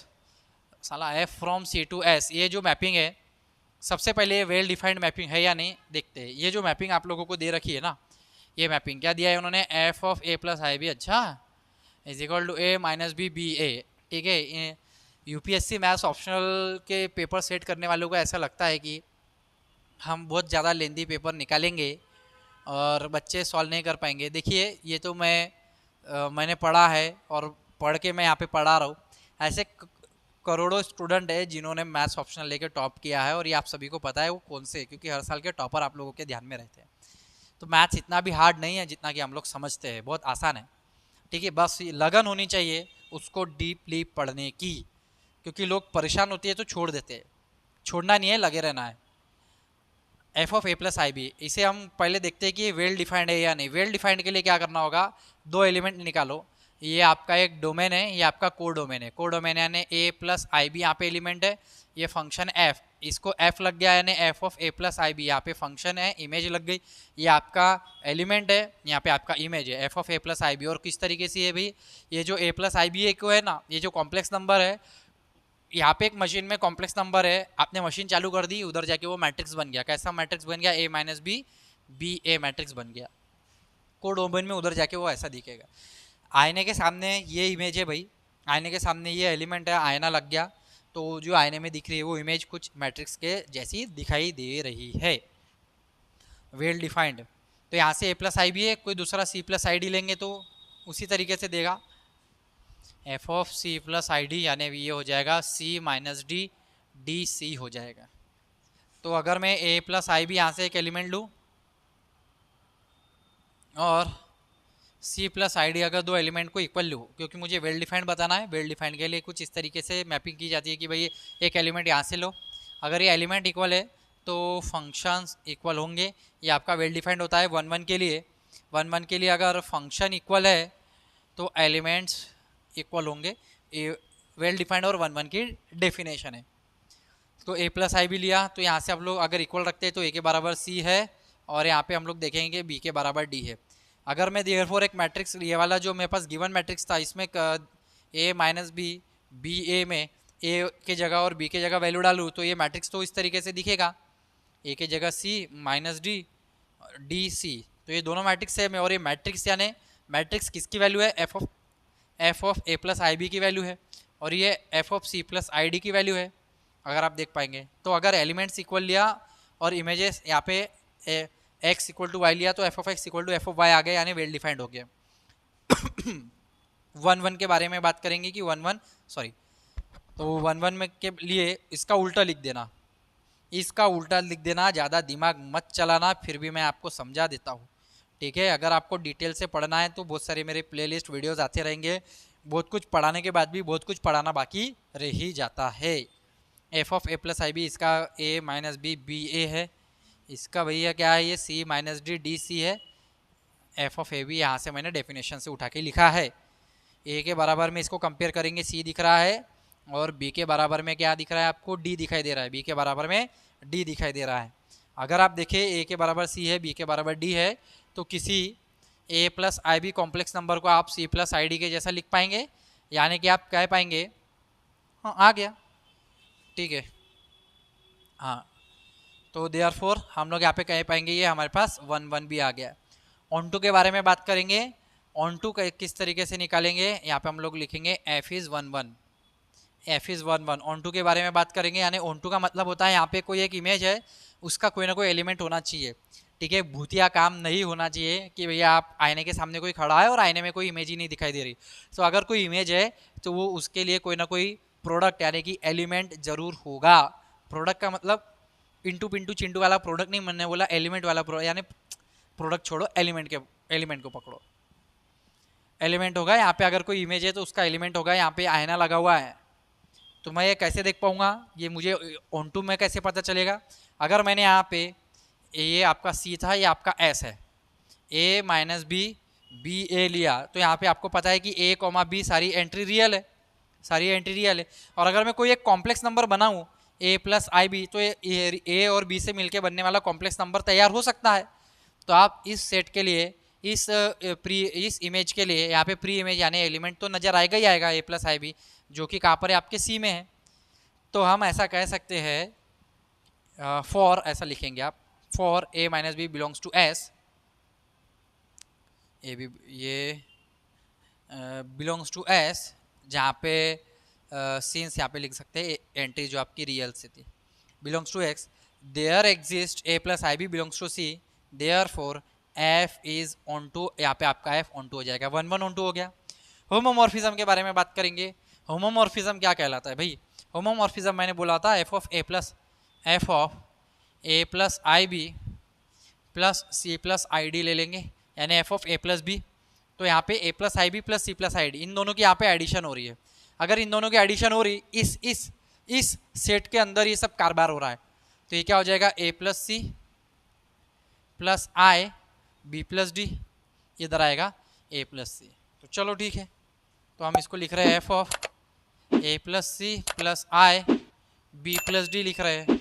A: साला F from C to S, ये जो मैपिंग है सबसे पहले वेल डिफाइंड मैपिंग है या नहीं देखते हैं। ये जो मैपिंग आप लोगों को दे रखी है ना, ये मैपिंग क्या दिया है उन्होंने, F of A plus I B, अच्छा is equal to A minus B B A. ठीक है, यूपीएससी मैथ्स ऑप्शनल के पेपर सेट करने वालों को ऐसा लगता है कि हम बहुत ज़्यादा लेंदी पेपर निकालेंगे और बच्चे सॉल्व नहीं कर पाएंगे। देखिए ये तो मैंने पढ़ा है और पढ़ के मैं यहाँ पे पढ़ा रहा हूँ। ऐसे करोड़ों स्टूडेंट है जिन्होंने मैथ्स ऑप्शनल लेके टॉप किया है और ये आप सभी को पता है वो कौन से, क्योंकि हर साल के टॉपर आप लोगों के ध्यान में रहते हैं। तो मैथ्स इतना भी हार्ड नहीं है जितना कि हम लोग समझते हैं, बहुत आसान है। ठीक है, बस लगन होनी चाहिए उसको डीपली पढ़ने की, क्योंकि लोग परेशान होती है तो छोड़ देते हैं। छोड़ना नहीं है, लगे रहना है। F of A plus I b, इसे हम पहले देखते हैं कि वेल डिफाइंड है या नहीं। वेल डिफाइंड के लिए क्या करना होगा, दो एलिमेंट निकालो। ये आपका एक डोमेन है, ये आपका को डोमेन है। को डोमेन यानी ए प्लस आई बी यहाँ पे एलिमेंट है, ये फंक्शन एफ, इसको एफ लग गया यानी F of A plus I b यहाँ पे फंक्शन है, इमेज लग गई। ये आपका एलिमेंट है, यहाँ पे आपका इमेज है F of A plus I b. और किस तरीके से है भाई, ये जो ए प्लस आई बी को है ना, ये जो कॉम्प्लेक्स नंबर है, यहाँ पे एक मशीन में कॉम्प्लेक्स नंबर है, आपने मशीन चालू कर दी, उधर जाके वो मैट्रिक्स बन गया। कैसा मैट्रिक्स बन गया, ए minus B B a matrix बन गया। को डोमेन में उधर जाके वो ऐसा दिखेगा। आईने के सामने ये इमेज है भाई, आईने के सामने ये एलिमेंट है, आईना लग गया तो जो आईने में दिख रही है वो इमेज कुछ मैट्रिक्स के जैसी दिखाई दे रही है, वेल डिफाइंड। तो यहाँ से ए प्लस आई भी है, कोई दूसरा सी प्लस आई डी लेंगे तो उसी तरीके से देगा, f of c plus I d, यानी ये हो जाएगा c minus D D c हो जाएगा। तो अगर मैं ए प्लस आई भी यहाँ से एक एलिमेंट लूँ और सी प्लस आई डी अगर दो एलिमेंट को इक्वल लूँ, क्योंकि मुझे वेल डिफाइंड बताना है, वेल डिफाइंड के लिए कुछ इस तरीके से मैपिंग की जाती है कि भाई एक एलिमेंट यहाँ से लो, अगर ये एलिमेंट इक्वल है तो फंक्शंस इक्वल होंगे। ये आपका वेल डिफाइंड होता है 1 1 के लिए। 1 1 के लिए अगर फंक्शन इक्वल है तो एलिमेंट्स इक्वल होंगे। ये वेल डिफाइंड और 1 1 की डेफिनेशन है। तो ए प्लस आई भी लिया तो यहाँ से हम लोग अगर इक्वल रखते हैं तो ए के बराबर सी है और यहाँ पे हम लोग देखेंगे कि बी के बराबर डी है। अगर मैं देयरफॉर एक मैट्रिक्स, ये वाला जो मेरे पास गिवन मैट्रिक्स था, इसमें ए माइनस बी बी ए में ए के जगह और बी के जगह वैल्यू डालूँ तो ये मैट्रिक्स तो इस तरीके से दिखेगा, ए के जगह सी माइनस डी डी सी। तो ये दोनों मैट्रिक्स है, और ये मैट्रिक्स यानी मैट्रिक्स किसकी वैल्यू है, F of A plus I b की वैल्यू है, और ये f of c plus I d की वैल्यू है, अगर आप देख पाएंगे। तो अगर एलिमेंट्स इक्वल लिया और इमेजेस यहाँ पे एक्स इक्वल टू वाई लिया तो F of X equal to F of Y आ गया, यानी वेल डिफाइंड हो गया। 1 1 के बारे में बात करेंगे कि 1 1 सॉरी, तो 1 1 में के लिए इसका उल्टा लिख देना, इसका उल्टा लिख देना, ज़्यादा दिमाग मत चलाना, फिर भी मैं आपको समझा देता हूँ। ठीक है, अगर आपको डिटेल से पढ़ना है तो बहुत सारे मेरे प्लेलिस्ट वीडियोस आते रहेंगे। बहुत कुछ पढ़ाने के बाद भी बहुत कुछ पढ़ाना बाकी रह ही जाता है। F of A plus I b, इसका a minus B B a है, इसका भैया क्या है, ये c minus D D c है। एफ ऑफ ए बी यहाँ से मैंने डेफिनेशन से उठा के लिखा है। ए के बराबर में इसको कंपेयर करेंगे, सी दिख रहा है, और बी के बराबर में क्या दिख रहा है आपको, डी दिखाई दे रहा है, बी के बराबर में डी दिखाई दे रहा है। अगर आप देखें ए के बराबर सी है, बी के बराबर डी है, तो किसी ए प्लस आई बी कॉम्प्लेक्स नंबर को आप सी प्लस आई डी के जैसा लिख पाएंगे, यानी कि आप कह पाएंगे, हाँ आ गया, ठीक है, हाँ। तो देयरफॉर हम लोग यहाँ पे कह पाएंगे ये हमारे पास 1 1 भी आ गया। ऑन टू के बारे में बात करेंगे, ऑन टू किस तरीके से निकालेंगे, यहाँ पे हम लोग लिखेंगे f is 1 1, f is 1 1। Onto के बारे में बात करेंगे, यानी ऑन टू का मतलब होता है यहाँ पे कोई एक इमेज है, उसका कोई ना कोई एलिमेंट होना चाहिए। ठीक है, भूतिया काम नहीं होना चाहिए कि भैया आप आईने के सामने कोई खड़ा है और आईने में कोई इमेज ही नहीं दिखाई दे रही। तो अगर कोई इमेज है तो वो उसके लिए कोई ना कोई प्रोडक्ट यानी कि एलिमेंट जरूर होगा। प्रोडक्ट का मतलब इंटू पिंटू चिंटू वाला प्रोडक्ट नहीं, मैंने बोला एलिमेंट वाला यानी प्रोडक्ट छोड़ो, एलिमेंट को पकड़ो, एलिमेंट होगा। यहाँ पे अगर कोई इमेज है तो उसका एलिमेंट होगा। यहाँ पे आईना लगा हुआ है तो मैं ये कैसे देख पाऊंगा, ये मुझे ऑन टू में कैसे पता चलेगा। अगर मैंने यहाँ पे ये आपका सी था, ये आपका एस है, ए माइनस बी बी ए लिया, तो यहाँ पे आपको पता है कि ए कॉमा बी सारी एंट्री रियल है, सारी एंट्री रियल है। और अगर मैं कोई एक कॉम्प्लेक्स नंबर बनाऊँ ए प्लस आई बी, तो ए और बी से मिलके बनने वाला कॉम्प्लेक्स नंबर तैयार हो सकता है। तो आप इस सेट के लिए, इस इमेज के लिए यहाँ पे प्री इमेज यानी एलिमेंट तो नज़र आएगा ही आएगा, ए प्लस आई बी, जो कि कहाँ पर है, आपके सी में है। तो हम ऐसा कह सकते हैं, फॉर ऐसा लिखेंगे आप, for a minus b belongs to s, a b ये बिलोंग्स टू एस, जहाँ पे सिंस यहाँ पे लिख सकते हैं एंट्री जो आपकी रियल से थी, belongs to x, there exist a plus I b belongs to c, therefore f is onto, यहाँ पे आपका एफ ऑन टू हो जाएगा, 1 1 ऑन टू हो गया। होमोमॉर्फिज्म के बारे में बात करेंगे। होमोमॉर्फिज्म क्या कहलाता है भाई? होमोमॉर्फिज्म मैंने बोला था F of A plus I B plus C plus I D ले लेंगे, यानी F of A plus B. तो यहाँ पे A plus I B plus C plus I D, इन दोनों की यहाँ पे एडिशन हो रही है। अगर इन दोनों की एडिशन हो रही इस सेट के अंदर ये सब कारबार हो रहा है, तो ये क्या हो जाएगा? A plus C plus I B plus D, इधर आएगा ए प्लस सी। तो चलो ठीक है, तो हम इसको लिख रहे हैं f of A plus C plus I B plus d लिख रहे हैं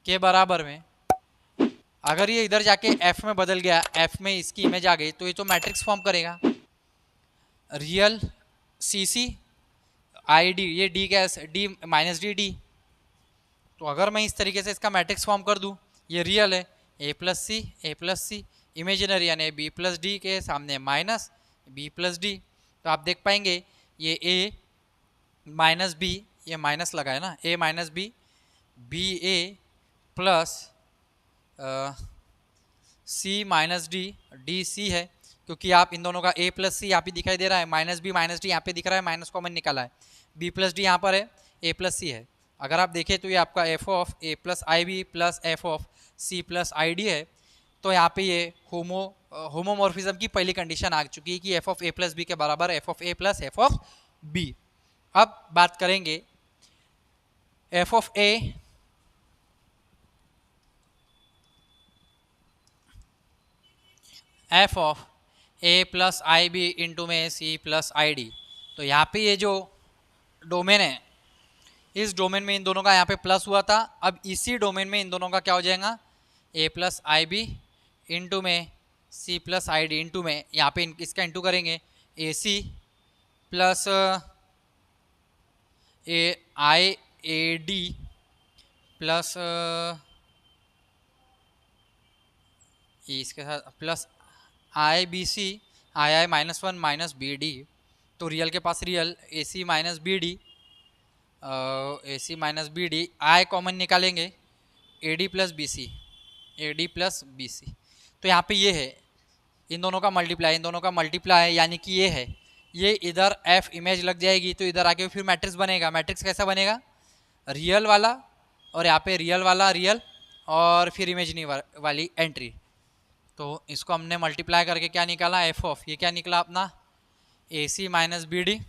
A: के बराबर में। अगर ये इधर जाके एफ में बदल गया, एफ में इसकी इमेज आ गई, तो ये तो मैट्रिक्स फॉर्म करेगा, real c c i d, ये डी क्या है? D minus D d. तो अगर मैं इस तरीके से इसका मैट्रिक्स फॉर्म कर दूं, ये रियल है ए प्लस सी, इमेजिनरी यानी बी प्लस डी के सामने माइनस बी प्लस डी। तो आप देख पाएंगे ये ए माइनस बी, ये माइनस लगा है ना, ए माइनस बी, बी ए plus C minus D, D c है, क्योंकि आप इन दोनों का ए प्लस सी यहाँ पे दिखाई दे रहा है, माइनस बी माइनस डी यहाँ पे दिख रहा है, माइनस कॉमन निकाला है, बी प्लस डी यहाँ पर है, ए प्लस सी है। अगर आप देखें तो ये आपका f of A plus I B plus F of c plus I d है। तो यहाँ पे ये होमोमॉर्फिज्म की पहली कंडीशन आ चुकी है कि f of A plus b के बराबर f of A plus F of b. अब बात करेंगे f of a f of A plus I B into में सी प्लस आई डी। तो यहाँ पे ये जो डोमेन है, इस डोमेन में इन दोनों का यहाँ पे प्लस हुआ था, अब इसी डोमेन में इन दोनों का क्या हो जाएगा? A plus I B into में सी प्लस आई डी इंटू में, यहाँ पे इसका इंटू करेंगे A C plus A I A D plus इसके साथ plus I B C I minus one minus B D. तो रियल के पास real A C minus B D, A C minus B D, I common निकालेंगे ए D plus B C, A D plus B C. तो यहाँ पे ये है इन दोनों का मल्टीप्लाई, यानी कि ये है, ये इधर एफ इमेज लग जाएगी तो इधर आके फिर मैट्रिक्स बनेगा। मैट्रिक्स कैसा बनेगा? रियल वाला और यहाँ पे रियल वाला रियल और फिर इमेजनी वाली एंट्री। तो इसको हमने मल्टीप्लाई करके क्या निकाला? एफ ऑफ, ये क्या निकला अपना? A C minus B D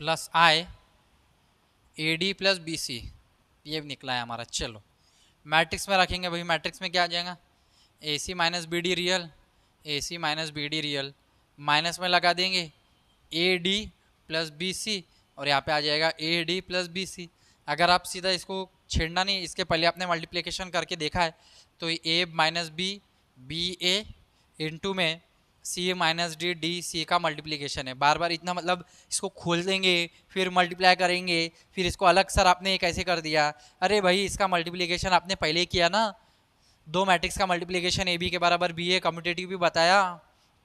A: plus I A D plus B C, ये निकला है हमारा। चलो मैट्रिक्स में रखेंगे भाई, मैट्रिक्स में क्या आ जाएगा? A C minus B D real, A C minus B D real, minus में लगा देंगे A D plus B C और यहाँ पे आ जाएगा A D plus B C. अगर आप सीधा इसको छेड़ना नहीं, इसके पहले आपने मल्टीप्लिकेशन करके देखा है, तो ए माइनस बी बी ए इंटू में सी माइनस डी डी सी का मल्टीप्लिकेशन है। बार बार इतना मतलब इसको खोल देंगे फिर मल्टीप्लाई करेंगे, फिर इसको अलग सर आपने ये कैसे कर दिया? अरे भाई इसका मल्टीप्लिकेशन आपने पहले ही किया ना, दो मैट्रिक्स का मल्टीप्लिकेशन ए बी के बराबर बी ए, कम्यूटेटिव भी बताया,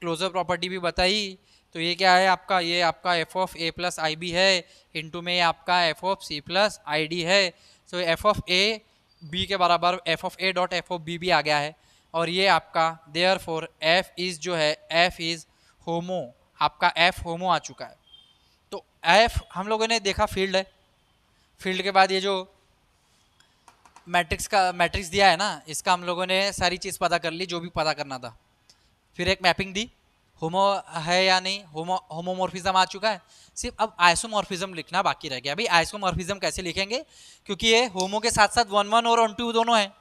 A: क्लोजर प्रॉपर्टी भी बताई। तो ये क्या है आपका? ये आपका f of A plus I b है, इंटू में आपका f of c plus I d है। तो एफ ऑफ ए बी के बराबर f of A dot F of b भी आ गया है। और ये आपका देयरफॉर एफ इज़ जो है एफ इज़ होमो, आपका एफ होमो आ चुका है। तो एफ हम लोगों ने देखा फील्ड है, फील्ड के बाद ये जो मैट्रिक्स दिया है ना, इसका हम लोगों ने सारी चीज़ पता कर ली जो भी पता करना था। फिर एक मैपिंग दी, होमो है या नहीं, होमोमॉर्फिज्म आ चुका है, सिर्फ अब आइसोमॉर्फिज्म लिखना बाकी रह गया। भाई आइसोमॉर्फिज्म कैसे लिखेंगे? क्योंकि ये होमो के साथ साथ 1 1 और ऑन 2 दोनों है,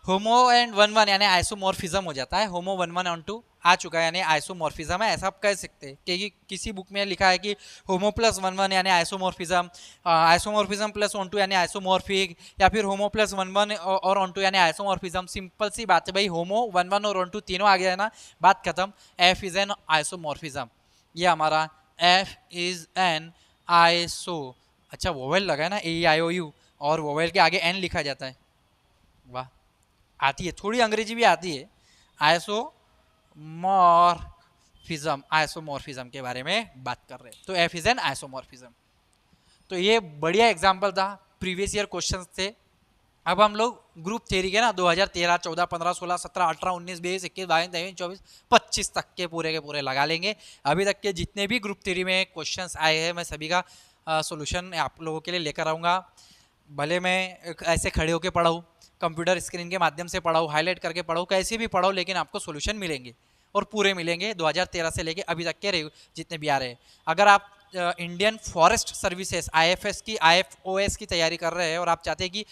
A: होमो एंड 1 1 यानी आइसोमॉर्फिज्म हो जाता है। होमो 1 1 ऑन 2 आ चुका है यानी आइसोमॉर्फिज्म है, ऐसा आप कह सकते हैं। क्योंकि किसी बुक में लिखा है कि होमो प्लस 1 1 यानी आइसोमॉर्फिज्म, आइसोमॉर्फिज्म प्लस ऑन 2 यानी आइसोमॉर्फिक, या फिर होमो प्लस 1 1 और ऑन 2 यानी आइसोमॉर्फिज्म। सिंपल सी बात है भाई, होमो 1 1 और ऑन 2 तीनों आ गया है ना, बात खत्म। एफ इज एन आइसोमॉर्फिज्म, ये हमारा एफ इज एन आइसो। अच्छा वोवेल लगा है ना, ए आई ओ यू, और वोवेल के आगे एन लिखा जाता है। वाह, आती है थोड़ी अंग्रेजी भी आती है, आइसोमॉर्फिज्म के बारे में बात कर रहे हैं। तो एफ इज एन आइसोमॉर्फिज्म। तो ये बढ़िया एग्जाम्पल था, प्रीवियस ईयर क्वेश्चन थे। अब हम लोग ग्रुप थ्योरी के ना 2013, 14, 15, 16, 17, 18, 19, 20, 21, 22, 23, 24, 25 तक के पूरे लगा लेंगे। अभी तक के जितने भी ग्रुप थ्योरी में क्वेश्चंस आए हैं मैं सभी का सॉल्यूशन आप लोगों के लिए लेकर आऊँगा। भले मैं ऐसे खड़े होकर पढ़ाऊँ, कंप्यूटर स्क्रीन के माध्यम से पढ़ाऊँ, हाईलाइट करके पढ़ाऊँ, कैसे भी पढ़ाऊँ, लेकिन आपको सॉल्यूशन मिलेंगे और पूरे मिलेंगे 2013 से लेके अभी तक के जितने भी आ रहे हैं। अगर आप इंडियन फॉरेस्ट सर्विसेज IFS की IFOS की तैयारी कर रहे हैं और आप चाहते हैं कि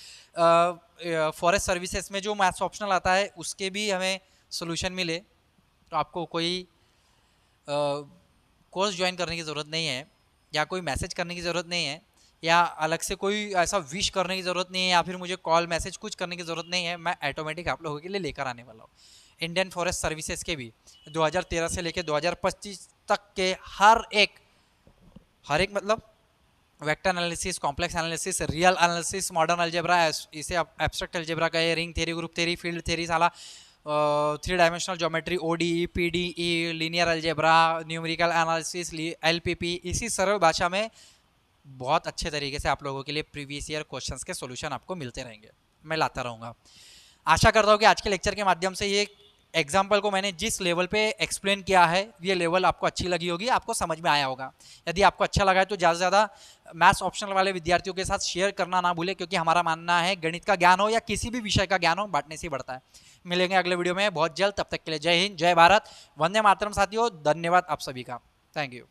A: फॉरेस्ट सर्विसेज में जो मैथ्स ऑप्शनल आता है उसके भी हमें सॉल्यूशन मिले, तो आपको कोई कोर्स ज्वाइन करने की ज़रूरत नहीं है, या कोई मैसेज करने की ज़रूरत नहीं है, या अलग से कोई ऐसा विश करने की ज़रूरत नहीं है, या फिर मुझे कॉल मैसेज कुछ करने की ज़रूरत नहीं है। मैं ऑटोमेटिक आप लोगों के लिए लेकर आने वाला हूँ। इंडियन फॉरेस्ट सर्विसेज के भी 2013 से लेकर 2025 तक के हर एक मतलब vector analysis, complex analysis, real analysis, modern algebra, इसे एब्स्ट्रैक्ट अलजेब्रा का है, ring theory, group theory, field theory, साला 3 dimensional geometry, ODE, PDE, linear algebra, numerical analysis, LPP, इसी सरल भाषा में बहुत अच्छे तरीके से आप लोगों के लिए प्रीवियस ईयर क्वेश्चंस के सॉल्यूशन आपको मिलते रहेंगे, मैं लाता रहूँगा। आशा करता हूँ कि आज के लेक्चर के माध्यम से ये एग्जाम्पल को मैंने जिस लेवल पे एक्सप्लेन किया है, ये लेवल आपको अच्छी लगी होगी, आपको समझ में आया होगा। यदि आपको अच्छा लगा है तो ज़्यादा से ज़्यादा मैथ्स ऑप्शनल वाले विद्यार्थियों के साथ शेयर करना ना भूलें, क्योंकि हमारा मानना है गणित का ज्ञान हो या किसी भी विषय का ज्ञान हो, बांटने से बढ़ता है। मिलेंगे अगले वीडियो में बहुत जल्द, तब तक के लिए जय हिंद, जय भारत, वंदे मातरम साथियों। धन्यवाद आप सभी का, थैंक यू।